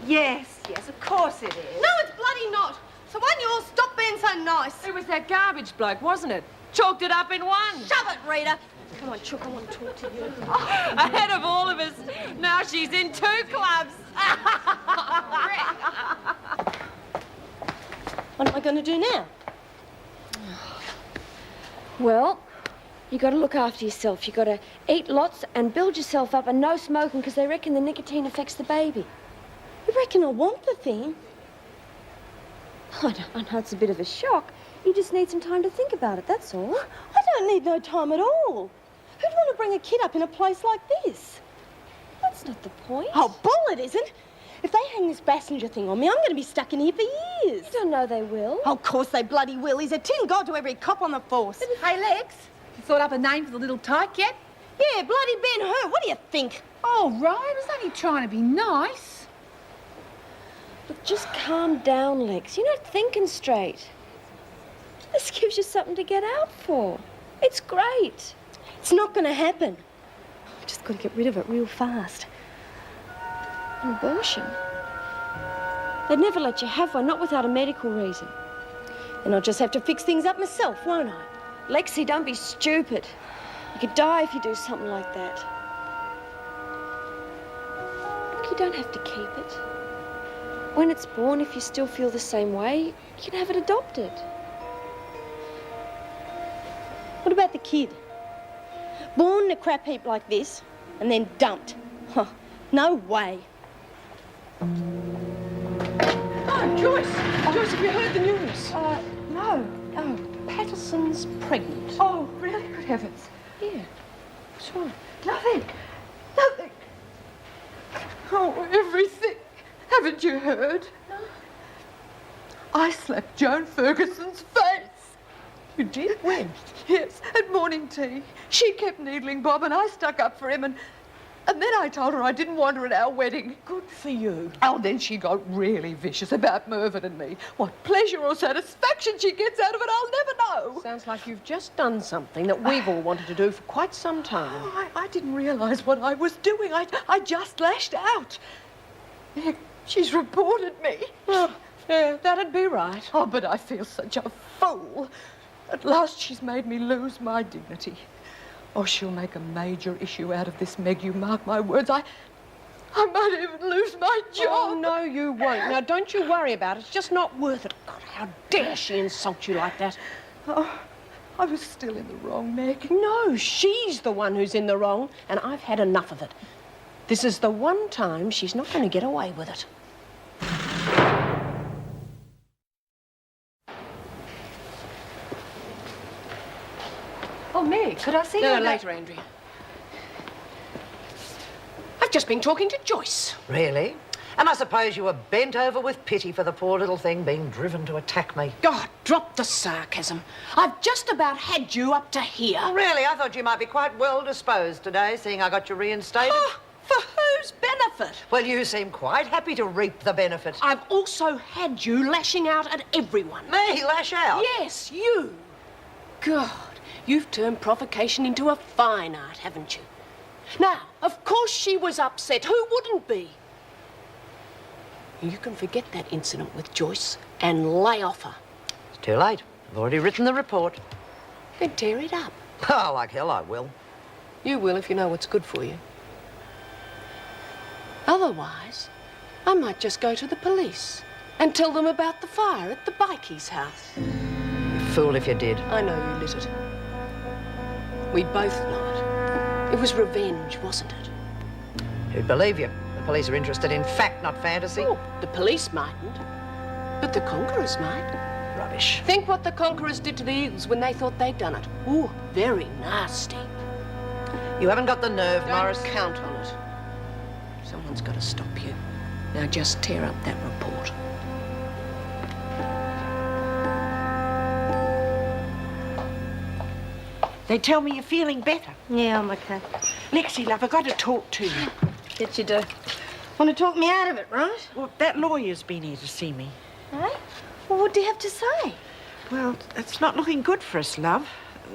Yes, of course it is. No, it's bloody not. So why don't you all stop being so nice? It was that garbage bloke, wasn't it? Chalked it up in one. Shove it, Rita. Come on, Chook, I want to talk to you. Ahead of all of us. Now she's in 2 clubs. What am I going to do now? Well, you got to look after yourself. You got to eat lots and build yourself up, and no smoking, because they reckon the nicotine affects the baby. You reckon I want the thing? I know it's a bit of a shock. You just need some time to think about it, that's all. I don't need no time at all. Who'd want to bring a kid up in a place like this? That's not the point. Oh, bull it isn't. If they hang this passenger thing on me, I'm going to be stuck in here for years. You don't know they will. Oh, of course they bloody will. He's a tin god to every cop on the force. Hey, Lex, you thought up a name for the little tyke yet? Yeah, bloody Ben Hur. What do you think? Oh, right, I was only trying to be nice. Look, just calm down, Lex. You're not thinking straight. This gives you something to get out for. It's great. It's not going to happen. I just got to get rid of it real fast. An abortion? They'd never let you have one, not without a medical reason. Then I'll just have to fix things up myself, won't I? Lexi, don't be stupid. You could die if you do something like that. Look, you don't have to keep it. When it's born, if you still feel the same way, you can have it adopted. What about the kid? Born in a crap heap like this and then dumped. Huh, no way. Oh, Joyce, have you heard the news? No. Oh, Patterson's pregnant. Oh, really? Good heavens. Yeah. What's wrong? Nothing. Oh, everything. Haven't you heard? No. I slapped Joan Ferguson's face. You did? When? Yes, at morning tea. She kept needling Bob and I stuck up for him and then I told her I didn't want her at our wedding. Good for you. Oh, then she got really vicious about Mervyn and me. What pleasure or satisfaction she gets out of it, I'll never know. Sounds like you've just done something that we've all wanted to do for quite some time. Oh, I didn't realise what I was doing. I just lashed out. Yeah, she's reported me. Oh, yeah, that'd be right. Oh, but I feel such a fool. At last she's made me lose my dignity. Oh, she'll make a major issue out of this, Meg, you mark my words. I might even lose my job. Oh, no, you won't. Now, don't you worry about it. It's just not worth it. God, how dare she insult you like that? Oh, I was still in the wrong, Meg. No, she's the one who's in the wrong, and I've had enough of it. This is the one time she's not going to get away with it. Oh, Meg, could I see No, you? later, Andrea. I've just been talking to Joyce. Really? And I suppose you were bent over with pity for the poor little thing being driven to attack me. God, drop the sarcasm. I've just about had you up to here. Oh, really? I thought you might be quite well disposed today, seeing I got you reinstated. Oh, for whose benefit? Well, you seem quite happy to reap the benefit. I've also had you lashing out at everyone. Me lash out? Yes, you. God, you've turned provocation into a fine art, haven't you? Now, of course she was upset. Who wouldn't be? You can forget that incident with Joyce and lay off her. It's too late. I've already written the report. Then tear it up. Oh, like hell I will. You will if you know what's good for you. Otherwise, I might just go to the police and tell them about the fire at the Bikey's house. You fool if you did. I know you lit it. We both know it. It was revenge, wasn't it? Who'd believe you? The police are interested in fact, not fantasy. Oh, the police mightn't, but the conquerors might. Rubbish. Think what the conquerors did to the Eagles when they thought they'd done it. Ooh, very nasty. You haven't got the nerve, Morris. Don't count on it. Someone's got to stop you. Now just tear up that report. They tell me you're feeling better. Yeah, I'm okay. Lexi, love, I've got to talk to you. Yes, you do. Want to talk me out of it, right? Well, that lawyer's been here to see me. Eh? Well, what do you have to say? Well, it's not looking good for us, love.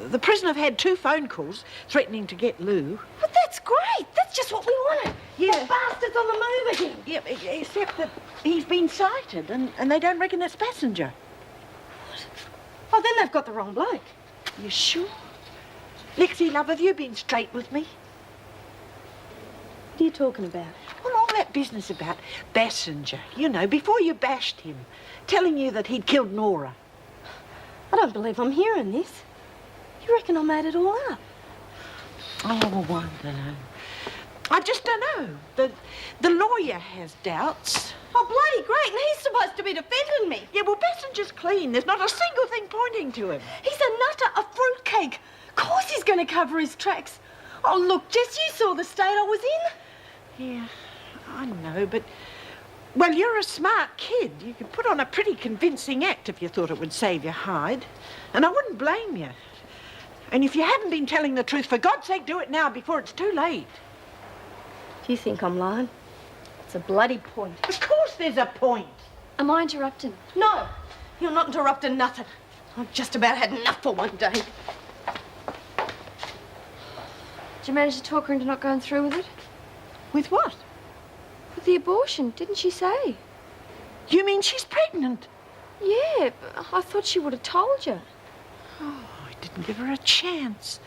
The prisoner have had 2 phone calls threatening to get Lou. But that's great. That's just what we wanted. Yeah. That bastard's on the move again. Yeah, except that he's been sighted and they don't reckon it's passenger. Oh, then they've got the wrong bloke. You sure? Lexi, love, have you been straight with me? What are you talking about? Well, all that business about Passenger, you know, before you bashed him, telling you that he'd killed Nora. I don't believe I'm hearing this. You reckon I made it all up? Oh, I don't know. I just don't know. The lawyer has doubts. Oh, bloody great, and he's supposed to be defending me. Yeah, well, Passenger's clean. There's not a single thing pointing to him. He's a nutter, a fruitcake. Of course he's going to cover his tracks. Oh, look, Jess, you saw the state I was in. Yeah, I know, but... Well, you're a smart kid. You could put on a pretty convincing act if you thought it would save your hide. And I wouldn't blame you. And if you haven't been telling the truth, for God's sake, do it now before it's too late. Do you think I'm lying? It's a bloody point. Of course there's a point. Am I interrupting? No, you're not interrupting nothing. I've just about had enough for one day. Did you manage to talk her into not going through with it? With what? With the abortion, didn't she say? You mean she's pregnant? Yeah, but I thought she would have told you. Oh, I didn't give her a chance.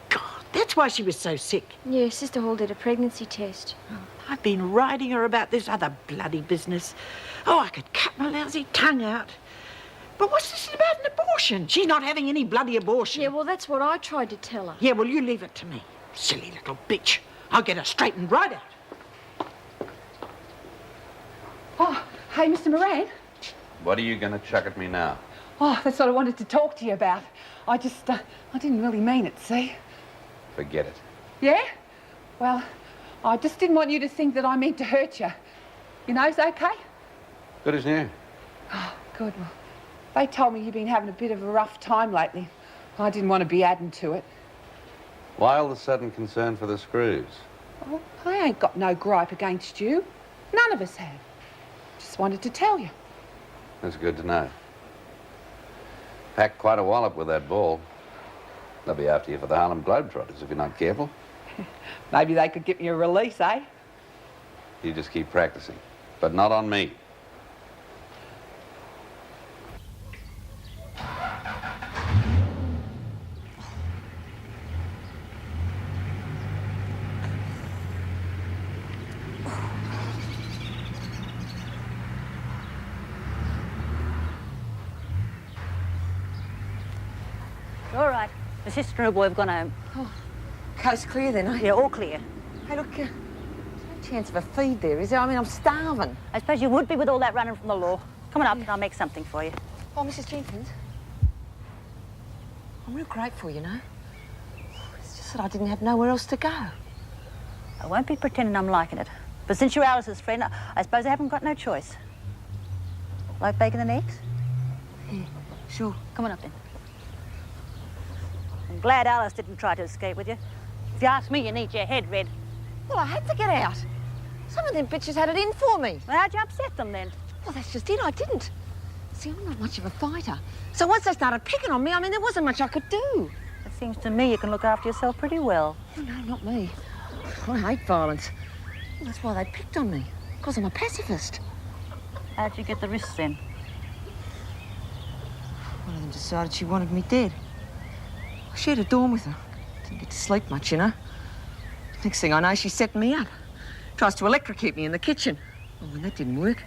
God, that's why she was so sick. Yeah, Sister Hall did a pregnancy test. I've been riding her about this other bloody business. Oh, I could cut my lousy tongue out. But what's this about an abortion? She's not having any bloody abortion. Yeah, well, that's what I tried to tell her. Yeah, well, you leave it to me. Silly little bitch. I'll get her straightened right out. Oh, hey, Mr. Moran. What are you going to chuck at me now? Oh, that's what I wanted to talk to you about. I didn't really mean it, see? Forget it. Yeah? Well, I just didn't want you to think that I meant to hurt you. You know, it's okay? Good as new. Oh, good. Well, they told me you've been having a bit of a rough time lately. I didn't want to be adding to it. Why all the sudden concern for the screws? Oh, I ain't got no gripe against you. None of us have. Just wanted to tell you. That's good to know. Packed quite a wallop with that ball. They'll be after you for the Harlem Globetrotters if you're not careful. Maybe they could get me a release, eh? You just keep practicing, but not on me. All right. The sister and her boy have gone home. Coast clear then, eh? Yeah, all clear. Hey, look, there's no chance of a feed there, is there? I mean, I'm starving. I suppose you would be with all that running from the law. Come on up and I'll make something for you. Oh, Mrs. Jenkins, I'm real grateful, you know. It's just that I didn't have nowhere else to go. I won't be pretending I'm liking it. But since you're Alice's friend, I suppose I haven't got no choice. Like bacon and eggs? Yeah, sure. Come on up then. I'm glad Alice didn't try to escape with you. If you ask me, you need your head read. Well, I had to get out. Some of them bitches had it in for me. Well, how'd you upset them then? Well, that's just it, I didn't. See, I'm not much of a fighter. So once they started picking on me, I mean, there wasn't much I could do. It seems to me you can look after yourself pretty well. Oh, no, not me. I hate violence. Well, that's why they picked on me, because I'm a pacifist. How'd you get the wrists then? One of them decided she wanted me dead. I shared a dorm with her. Didn't get to sleep much, you know. Next thing I know, she set me up. Tries to electrocute me in the kitchen. Oh, when that didn't work,